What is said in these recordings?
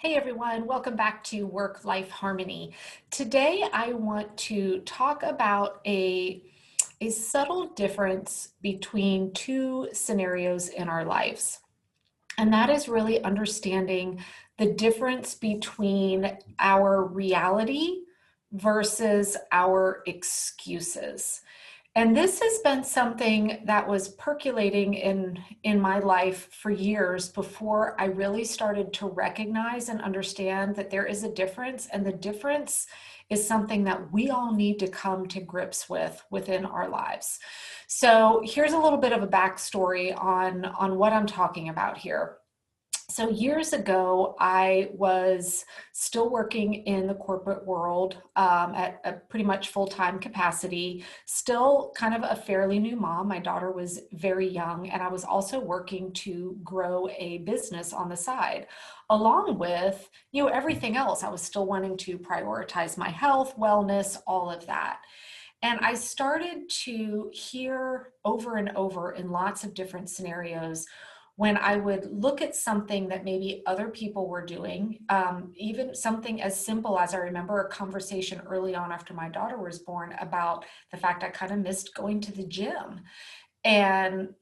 Hey everyone, welcome back to Work-Life Harmony. Today I want to talk about a subtle difference between two scenarios in our lives. And that is really understanding the difference between our reality versus our excuses. And this has been something that was percolating in my life for years before I really started to recognize and understand that there is a difference, and the difference is something that we all need to come to grips with within our lives. So here's a little bit of a backstory on what I'm talking about here. So years ago, I was still working in the corporate world at a pretty much full-time capacity, still kind of a fairly new mom. My daughter was very young, and I was also working to grow a business on the side, along with, everything else. I was still wanting to prioritize my health, wellness, all of that. And I started to hear over and over in lots of different scenarios when I would look at something that maybe other people were doing, even something as simple as I remember a conversation early on after my daughter was born about the fact I kind of missed going to the gym. And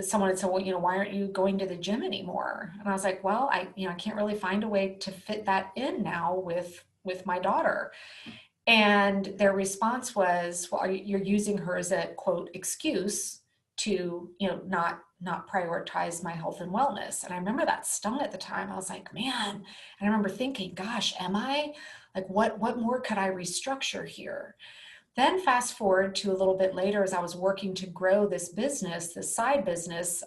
someone had said, well, why aren't you going to the gym anymore? And I was like, well, I can't really find a way to fit that in now with my daughter. And their response was, well, you're using her as a quote excuse to, not prioritize my health and wellness. And I remember that stung at the time. I was like, man, and I remember thinking, gosh, am I? Like, what more could I restructure here? Then fast forward to a little bit later as I was working to grow this business, this side business.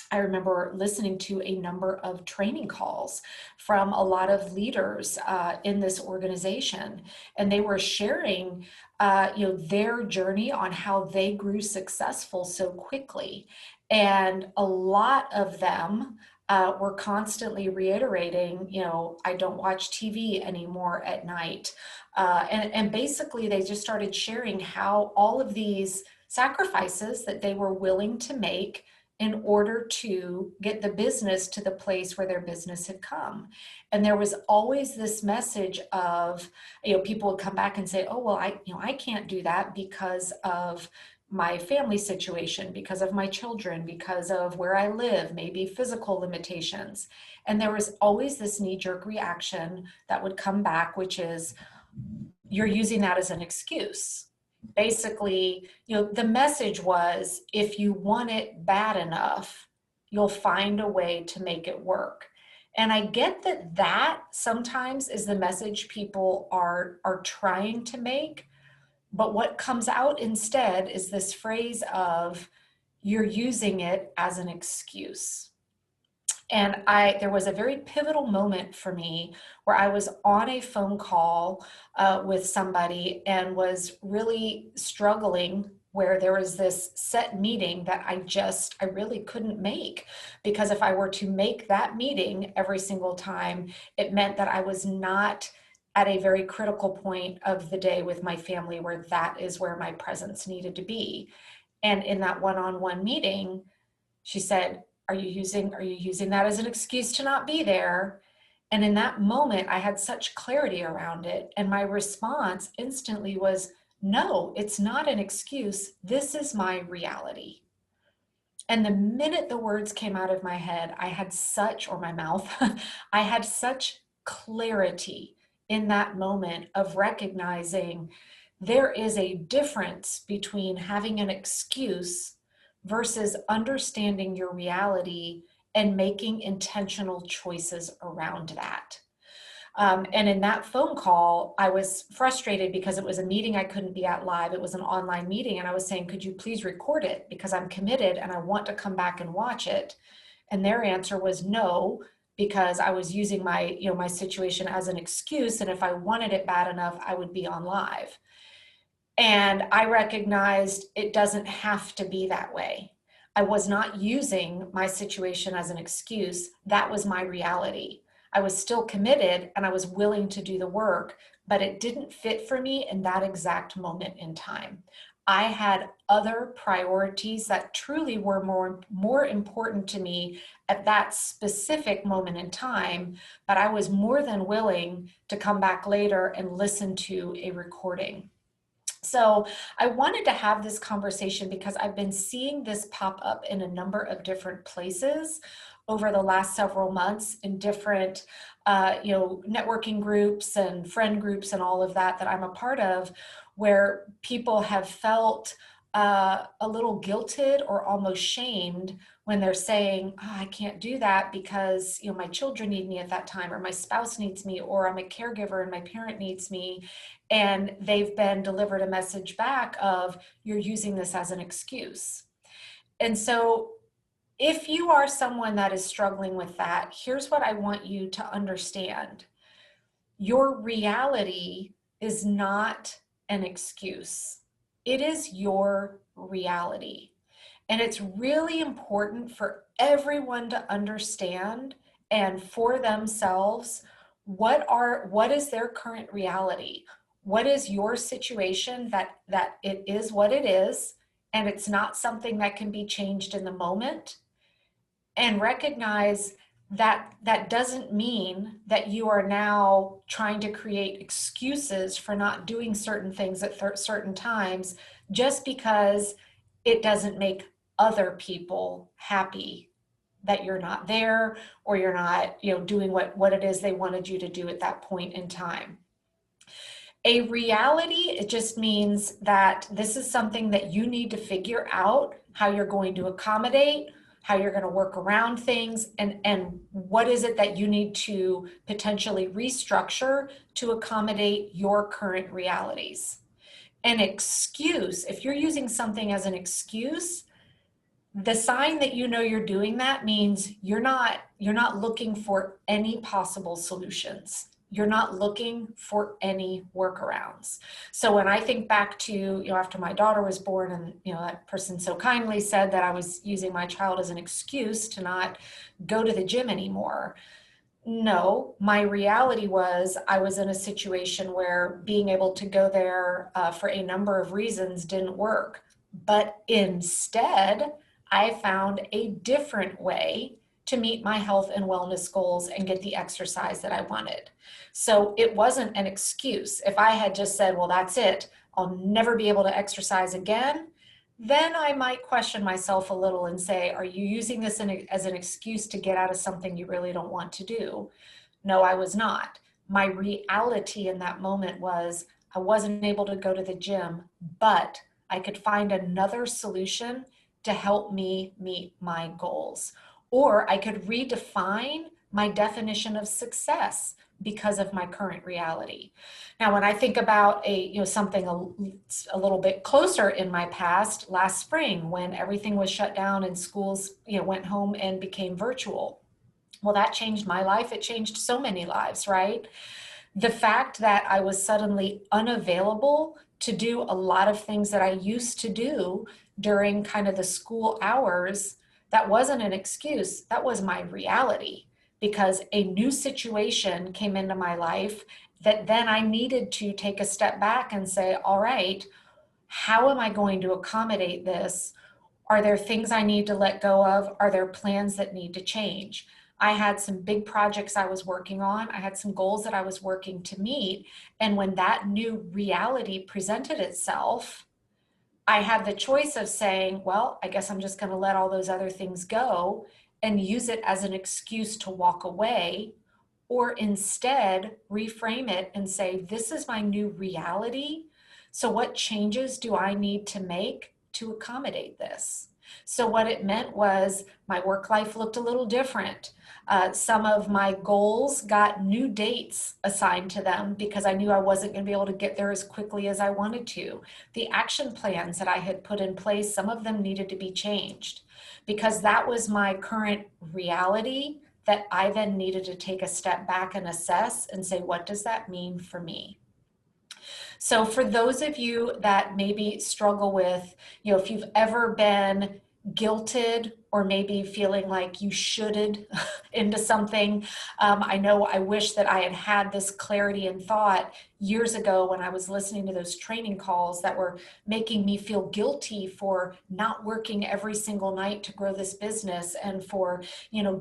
I remember listening to a number of training calls from a lot of leaders in this organization, and they were sharing, their journey on how they grew successful so quickly. And a lot of them were constantly reiterating, I don't watch TV anymore at night. And basically, they just started sharing how all of these sacrifices that they were willing to make in order to get the business to the place where their business had come. And there was always this message of, people would come back and say, oh, well, I can't do that because of my family situation, because of my children, because of where I live, maybe physical limitations. And there was always this knee-jerk reaction that would come back, which is, you're using that as an excuse. Basically, the message was, if you want it bad enough, you'll find a way to make it work. And I get that sometimes is the message people are trying to make, but what comes out instead is this phrase of, you're using it as an excuse. And there was a very pivotal moment for me where I was on a phone call with somebody and was really struggling, where there was this set meeting that I really couldn't make, because if I were to make that meeting every single time, it meant that I was not at a very critical point of the day with my family, where that is where my presence needed to be. And in that one-on-one meeting, she said, are you using that as an excuse to not be there? And in that moment, I had such clarity around it. And my response instantly was, no, it's not an excuse. This is my reality. And the minute the words came out of my head, or my mouth, I had such clarity in that moment of recognizing there is a difference between having an excuse versus understanding your reality and making intentional choices around that. And in that phone call, I was frustrated because it was a meeting I couldn't be at live. It was an online meeting. And I was saying, could you please record it? Because I'm committed and I want to come back and watch it. And their answer was no, because I was using my situation as an excuse. And if I wanted it bad enough, I would be on live. And I recognized it doesn't have to be that way. I was not using my situation as an excuse. That was my reality. I was still committed and I was willing to do the work, but it didn't fit for me in that exact moment in time. I had other priorities that truly were more important to me at that specific moment in time, but I was more than willing to come back later and listen to a recording. So I wanted to have this conversation because I've been seeing this pop up in a number of different places over the last several months in different, networking groups and friend groups and all of that I'm a part of, where people have felt a little guilted or almost shamed when they're saying, oh, I can't do that because my children need me at that time, or my spouse needs me, or I'm a caregiver and my parent needs me. And they've been delivered a message back of, you're using this as an excuse. And so if you are someone that is struggling with that, here's what I want you to understand. Your reality is not an excuse. It is your reality. And it's really important for everyone to understand and for themselves what is their current reality? What is your situation that it is what it is, and it's not something that can be changed in the moment? And recognize that that doesn't mean that you are now trying to create excuses for not doing certain things at certain times just because it doesn't make other people happy that you're not there, or you're not doing what it is they wanted you to do at that point in time. A reality, it just means that this is something that you need to figure out how you're going to accommodate, how you're going to work around things, and what is it that you need to potentially restructure to accommodate your current realities. An excuse, if you're using something as an excuse, the sign that you're doing that means you're not looking for any possible solutions. You're not looking for any workarounds. So when I think back to after my daughter was born, and that person so kindly said that I was using my child as an excuse to not go to the gym anymore. No, my reality was I was in a situation where being able to go there for a number of reasons didn't work. But instead, I found a different way to meet my health and wellness goals and get the exercise that I wanted. So it wasn't an excuse. If I had just said, well, that's it, I'll never be able to exercise again, then I might question myself a little and say, are you using this as an excuse to get out of something you really don't want to do? No, I was not. My reality in that moment was I wasn't able to go to the gym, but I could find another solution to help me meet my goals. Or I could redefine my definition of success because of my current reality. Now, when I think about something a little bit closer in my past, last spring when everything was shut down and schools went home and became virtual, well, that changed my life. It changed so many lives, right? The fact that I was suddenly unavailable to do a lot of things that I used to do during kind of the school hours, that wasn't an excuse. That was my reality, because a new situation came into my life that then I needed to take a step back and say, all right, how am I going to accommodate this? Are there things I need to let go of? Are there plans that need to change? I had some big projects I was working on. I had some goals that I was working to meet. And when that new reality presented itself, I had the choice of saying, well, I guess I'm just going to let all those other things go and use it as an excuse to walk away, or instead reframe it and say, this is my new reality. So what changes do I need to make to accommodate this? So what it meant was my work life looked a little different. Some of my goals got new dates assigned to them because I knew I wasn't going to be able to get there as quickly as I wanted to. The action plans that I had put in place, some of them needed to be changed because that was my current reality that I then needed to take a step back and assess and say, what does that mean for me? So for those of you that maybe struggle with, if you've ever been guilted or maybe feeling like you shoulded into something. I know I wish that I had had this clarity and thought years ago when I was listening to those training calls that were making me feel guilty for not working every single night to grow this business and for,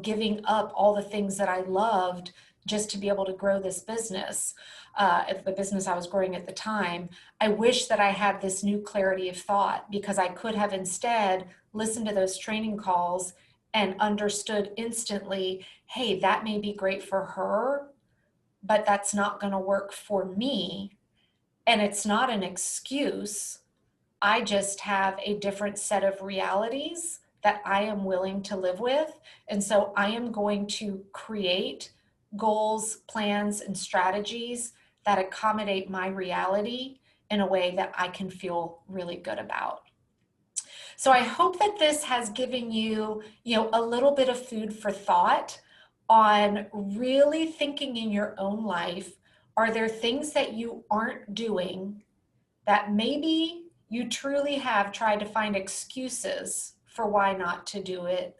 giving up all the things that I loved just to be able to grow this business, the business I was growing at the time. I wish that I had this new clarity of thought because I could have instead listened to those training calls and understood instantly, hey, that may be great for her, but that's not going to work for me. And it's not an excuse. I just have a different set of realities that I am willing to live with. And so I am going to create goals, plans, and strategies that accommodate my reality in a way that I can feel really good about. So I hope that this has given you, a little bit of food for thought on really thinking in your own life, are there things that you aren't doing that maybe you truly have tried to find excuses for why not to do it?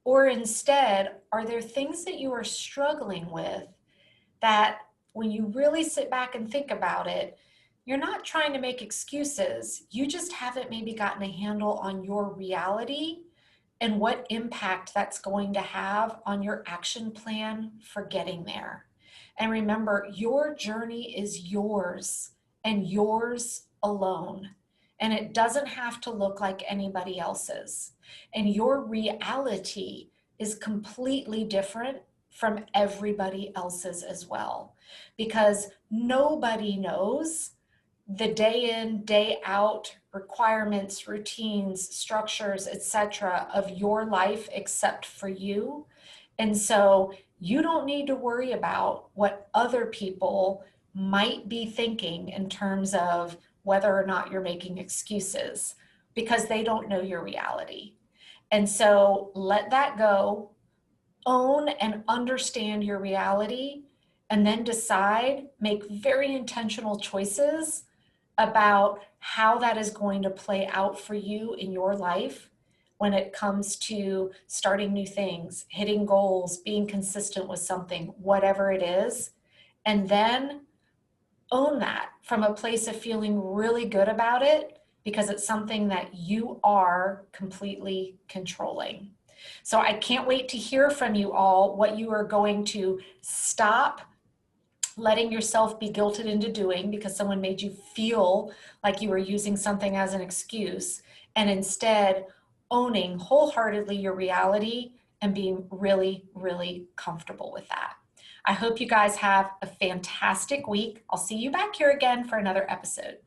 Or instead, are there things that you are struggling with that when you really sit back and think about it, you're not trying to make excuses. You just haven't maybe gotten a handle on your reality and what impact that's going to have on your action plan for getting there. And remember, your journey is yours and yours alone. And it doesn't have to look like anybody else's. And your reality is completely different from everybody else's as well. Because nobody knows the day in, day out requirements, routines, structures, etc. of your life except for you. And so you don't need to worry about what other people might be thinking in terms of whether or not you're making excuses because they don't know your reality. And so let that go, own and understand your reality, and then decide, make very intentional choices about how that is going to play out for you in your life when it comes to starting new things, hitting goals, being consistent with something, whatever it is. And then own that from a place of feeling really good about it because it's something that you are completely controlling. So I can't wait to hear from you all what you are going to stop letting yourself be guilted into doing because someone made you feel like you were using something as an excuse, and instead owning wholeheartedly your reality and being really, really comfortable with that. I hope you guys have a fantastic week. I'll see you back here again for another episode.